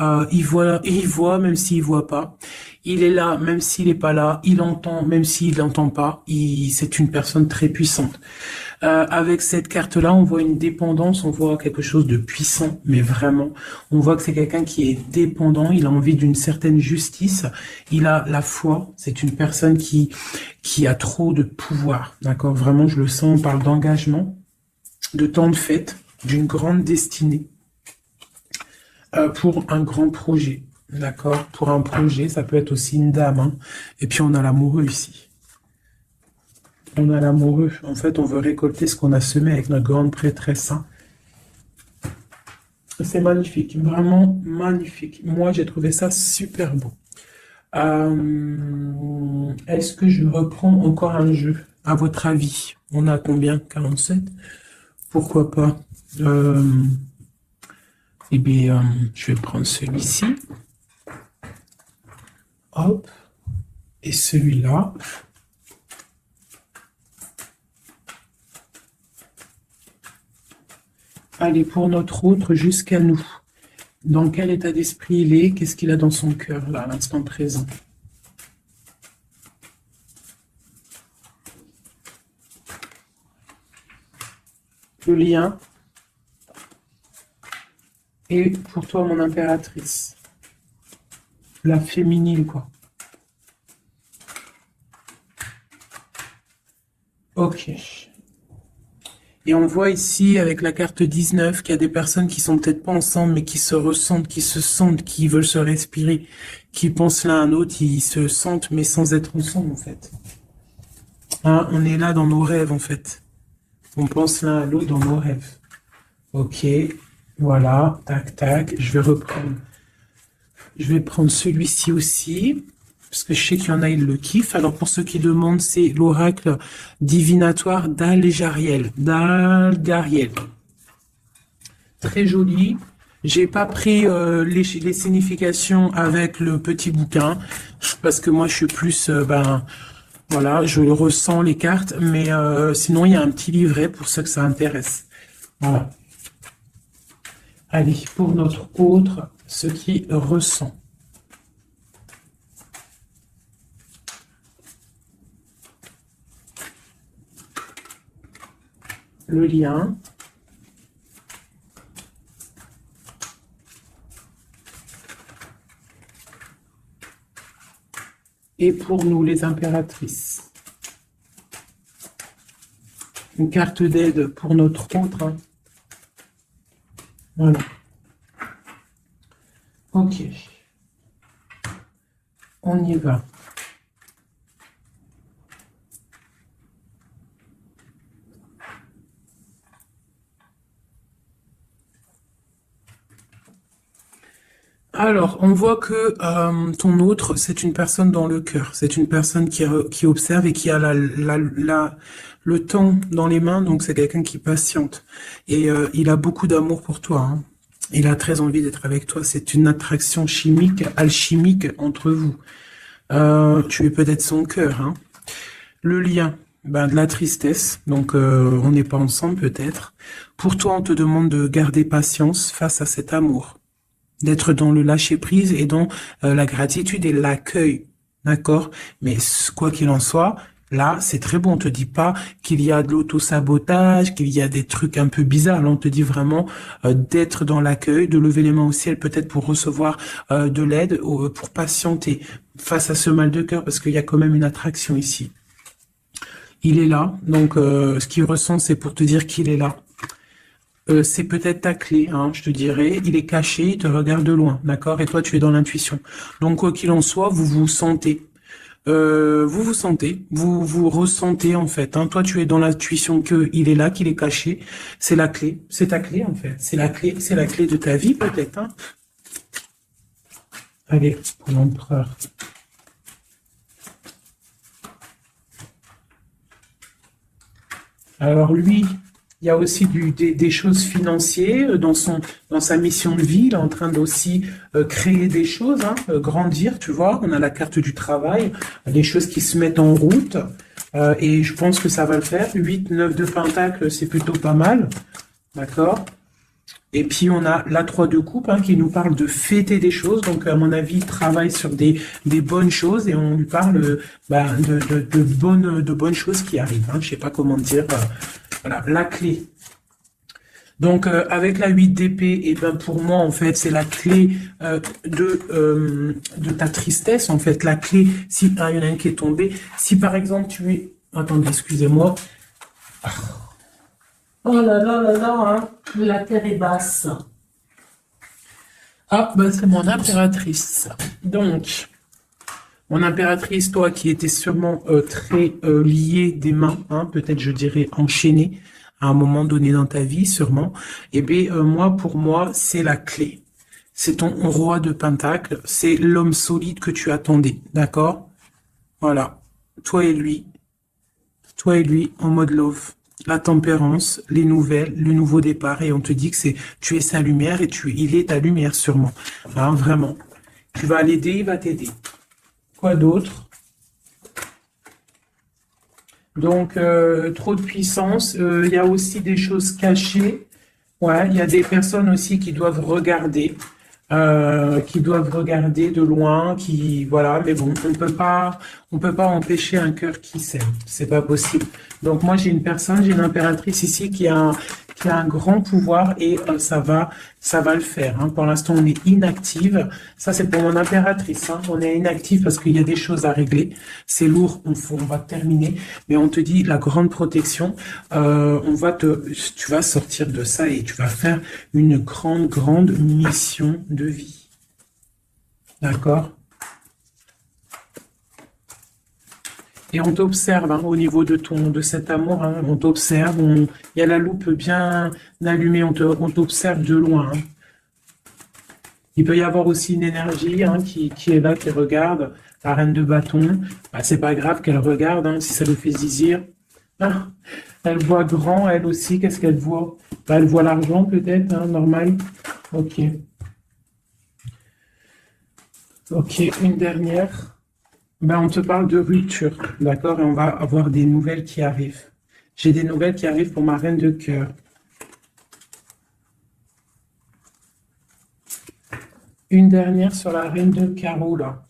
même s'il voit pas. Il est là même s'il est pas là. Il entend même s'il n'entend pas. C'est une personne très puissante. Avec cette carte-là, on voit une dépendance, on voit quelque chose de puissant, mais vraiment, on voit que c'est quelqu'un qui est dépendant, il a envie d'une certaine justice, il a la foi, c'est une personne qui a trop de pouvoir, d'accord? Vraiment, je le sens, on parle d'engagement, de temps de fête, d'une grande destinée, pour un grand projet, d'accord? Pour un projet, ça peut être aussi une dame, hein. Et puis on a l'amoureux ici. On a l'amoureux. En fait, on veut récolter ce qu'on a semé avec notre grande prêtresse. Hein. C'est magnifique, vraiment magnifique. Moi, j'ai trouvé ça super beau. Est-ce que je reprends encore un jeu? À votre avis, on a combien? 47? Pourquoi pas? Eh bien, je vais prendre celui-ci. Hop. Et celui-là. Allez, pour notre autre, jusqu'à nous. Dans quel état d'esprit il est? Qu'est-ce qu'il a dans son cœur, là, à l'instant présent? Le lien. Et pour toi, mon impératrice. La féminine, quoi. Ok. Et on voit ici, avec la carte 19, qu'il y a des personnes qui sont peut-être pas ensemble, mais qui se ressentent, qui se sentent, qui veulent se respirer, qui pensent l'un à l'autre, ils se sentent, mais sans être ensemble, en fait. Hein, on est là dans nos rêves, en fait. On pense l'un à l'autre dans nos rêves. Ok, voilà, tac, tac. Je vais reprendre. Je vais prendre celui-ci aussi. Parce que je sais qu'il y en a, ils le kiffent. Alors, pour ceux qui demandent, c'est l'oracle divinatoire d'Al-Jariel. d'Al-Jariel. Très joli. J'ai pas pris les significations avec le petit bouquin. Parce que moi, je suis plus... voilà, je ressens les cartes. Mais sinon, il y a un petit livret pour ceux que ça intéresse. Voilà. Allez, pour notre autre, ce qui ressent. Le lien. Et pour nous, les impératrices. Une carte d'aide pour notre autre. Hein. Voilà. Ok. On y va. Alors, on voit que ton autre, c'est une personne dans le cœur. C'est une personne qui observe et qui a le temps dans les mains. Donc, c'est quelqu'un qui patiente. Et il a beaucoup d'amour pour toi. Hein. Il a très envie d'être avec toi. C'est une attraction chimique, alchimique entre vous. Tu es peut-être son cœur. Hein. Le lien, de la tristesse. Donc, on n'est pas ensemble peut-être. Pour toi, on te demande de garder patience face à cet amour. D'être dans le lâcher-prise et dans la gratitude et l'accueil, d'accord? Mais quoi qu'il en soit, là, c'est très bon. On te dit pas qu'il y a de l'auto-sabotage, qu'il y a des trucs un peu bizarres. Là, on te dit vraiment d'être dans l'accueil, de lever les mains au ciel peut-être pour recevoir de l'aide, pour patienter face à ce mal de cœur, parce qu'il y a quand même une attraction ici. Il est là, donc ce qu'il ressent, c'est pour te dire qu'il est là. C'est peut-être ta clé, hein, je te dirais. Il est caché, il te regarde de loin, d'accord? Et toi, tu es dans l'intuition. Donc, quoi qu'il en soit, vous vous sentez. Vous ressentez, en fait. Hein. Toi, tu es dans l'intuition qu'il est là, qu'il est caché. C'est la clé. C'est ta clé, en fait. C'est la clé de ta vie, peut-être. Hein. Allez, pour l'empereur. Alors lui, il y a aussi des choses financières dans sa mission de vie. Il est en train d'aussi créer des choses, hein, grandir, tu vois. On a la carte du travail, des choses qui se mettent en route. Et je pense que ça va le faire. 8, 9 de Pentacle, c'est plutôt pas mal. D'accord. Et puis on a la 3 de coupe, hein, qui nous parle de fêter des choses. Donc à mon avis, il travaille sur des bonnes choses et on lui parle de bonnes choses qui arrivent. Hein. Je sais pas comment dire. Voilà, la clé. Donc avec la 8 d'épée, et ben pour moi en fait c'est la clé de ta tristesse. En fait la clé, si il y en a un qui est tombé, si par exemple tu es, attendez, excusez-moi. Oh là là là là, hein, la terre est basse. Ah ben c'est mon impératrice. Donc mon impératrice, toi qui étais sûrement très liée des mains, hein, peut-être je dirais enchaînée à un moment donné dans ta vie, sûrement. Eh bien, moi, pour moi, c'est la clé. C'est ton roi de Pentacle, c'est l'homme solide que tu attendais, d'accord? Voilà, toi et lui, en mode love. La tempérance, les nouvelles, le nouveau départ, et on te dit que tu es sa lumière et il est ta lumière sûrement, hein, vraiment. Tu vas l'aider, il va t'aider. Quoi d'autre? Donc, trop de puissance. Il y a aussi des choses cachées. Ouais, il y a des personnes aussi qui doivent regarder de loin, voilà. Mais bon, on peut pas empêcher un cœur qui s'aime. C'est pas possible. Donc moi, j'ai une impératrice ici qui a un grand pouvoir et ça va le faire. Hein. Pour l'instant, on est inactive. Ça, c'est pour mon impératrice. Hein. On est inactive parce qu'il y a des choses à régler. C'est lourd, on va terminer. Mais on te dit la grande protection. Tu vas sortir de ça et tu vas faire une grande mission de vie. D'accord? Et on t'observe, hein, au niveau de cet amour, hein, on t'observe, il y a la loupe bien allumée, on t'observe de loin. Hein. Il peut y avoir aussi une énergie, hein, qui est là, qui regarde, la reine de bâton. Bah, c'est pas grave qu'elle regarde, hein, si ça lui fait zizir. Ah, elle voit grand, elle aussi, qu'est-ce qu'elle voit? Bah, elle voit l'argent peut-être, hein, normal. Ok. Ok, une dernière. Ben, on te parle de rupture, d'accord? Et on va avoir des nouvelles qui arrivent. J'ai des nouvelles qui arrivent pour ma reine de cœur. Une dernière sur la reine de carreau, là.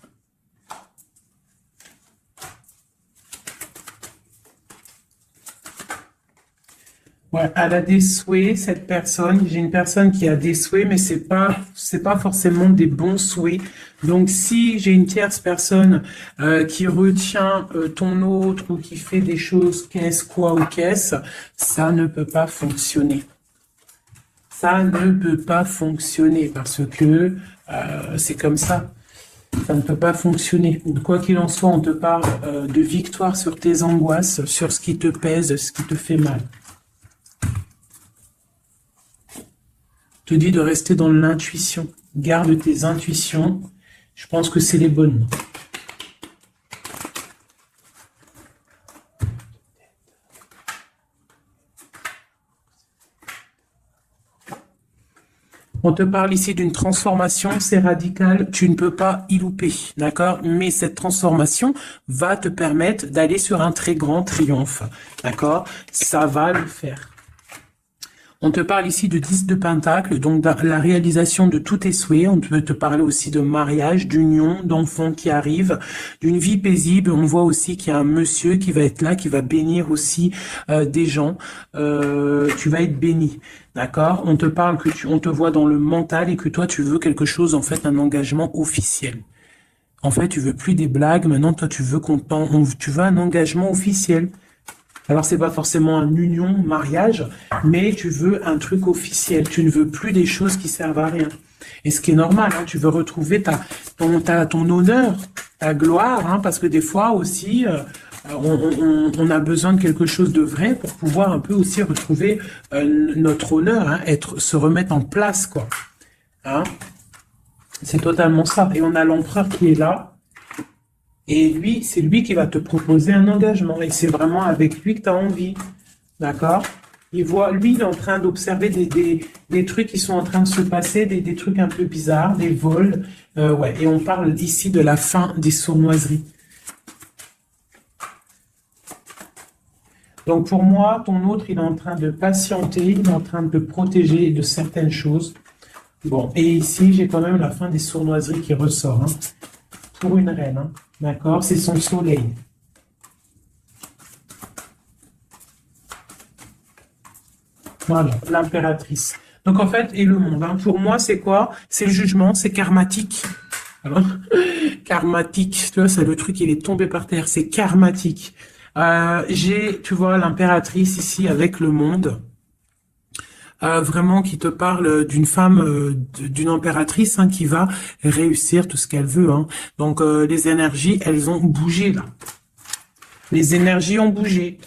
Ouais, elle a des souhaits, cette personne. J'ai une personne qui a des souhaits, mais c'est pas forcément des bons souhaits. Donc, si j'ai une tierce personne qui retient ton autre ou qui fait des choses qu'est-ce, quoi ou qu'est-ce, ça ne peut pas fonctionner. Ça ne peut pas fonctionner parce que c'est comme ça. Ça ne peut pas fonctionner. Quoi qu'il en soit, on te parle de victoire sur tes angoisses, sur ce qui te pèse, ce qui te fait mal. Te dit de rester dans l'intuition. Garde tes intuitions. Je pense que c'est les bonnes. On te parle ici d'une transformation, c'est radical, tu ne peux pas y louper, d'accord? Mais cette transformation va te permettre d'aller sur un très grand triomphe, d'accord? Ça va le faire. On te parle ici de 10 de Pentacle, donc de la réalisation de tous tes souhaits. On peut te parler aussi de mariage, d'union, d'enfants qui arrivent, d'une vie paisible. On voit aussi qu'il y a un monsieur qui va être là, qui va bénir aussi des gens. Tu vas être béni, d'accord? On te parle on te voit dans le mental et que toi, tu veux quelque chose, en fait, un engagement officiel. En fait, tu veux plus des blagues. Maintenant, toi, tu veux tu veux un engagement officiel. Alors, c'est pas forcément un union, mariage, mais tu veux un truc officiel. Tu ne veux plus des choses qui servent à rien. Et ce qui est normal, hein, tu veux retrouver ton honneur, ta gloire, hein, parce que des fois aussi, on a besoin de quelque chose de vrai pour pouvoir un peu aussi retrouver notre honneur, hein, se remettre en place, quoi. Hein? C'est totalement ça. Et on a l'empereur qui est là. Et lui, c'est lui qui va te proposer un engagement. Et c'est vraiment avec lui que tu as envie. D'accord? Lui, il est en train d'observer des trucs qui sont en train de se passer, des trucs un peu bizarres, des vols. Ouais. Et on parle ici de la fin des sournoiseries. Donc pour moi, ton autre, il est en train de patienter, il est en train de te protéger de certaines choses. Bon, et ici, j'ai quand même la fin des sournoiseries qui ressort. Hein, pour une reine, hein, d'accord? C'est son soleil. Voilà, l'impératrice. Donc en fait, et le monde, hein, pour moi, c'est quoi? C'est le jugement, c'est karmatique. Alors, karmatique, tu vois, c'est le truc, il est tombé par terre, c'est karmatique. Tu vois, l'impératrice ici avec le monde. Vraiment qui te parle d'une femme, d'une impératrice hein, qui va réussir tout ce qu'elle veut. Hein. Donc les énergies, elles ont bougé là. Les énergies ont bougé.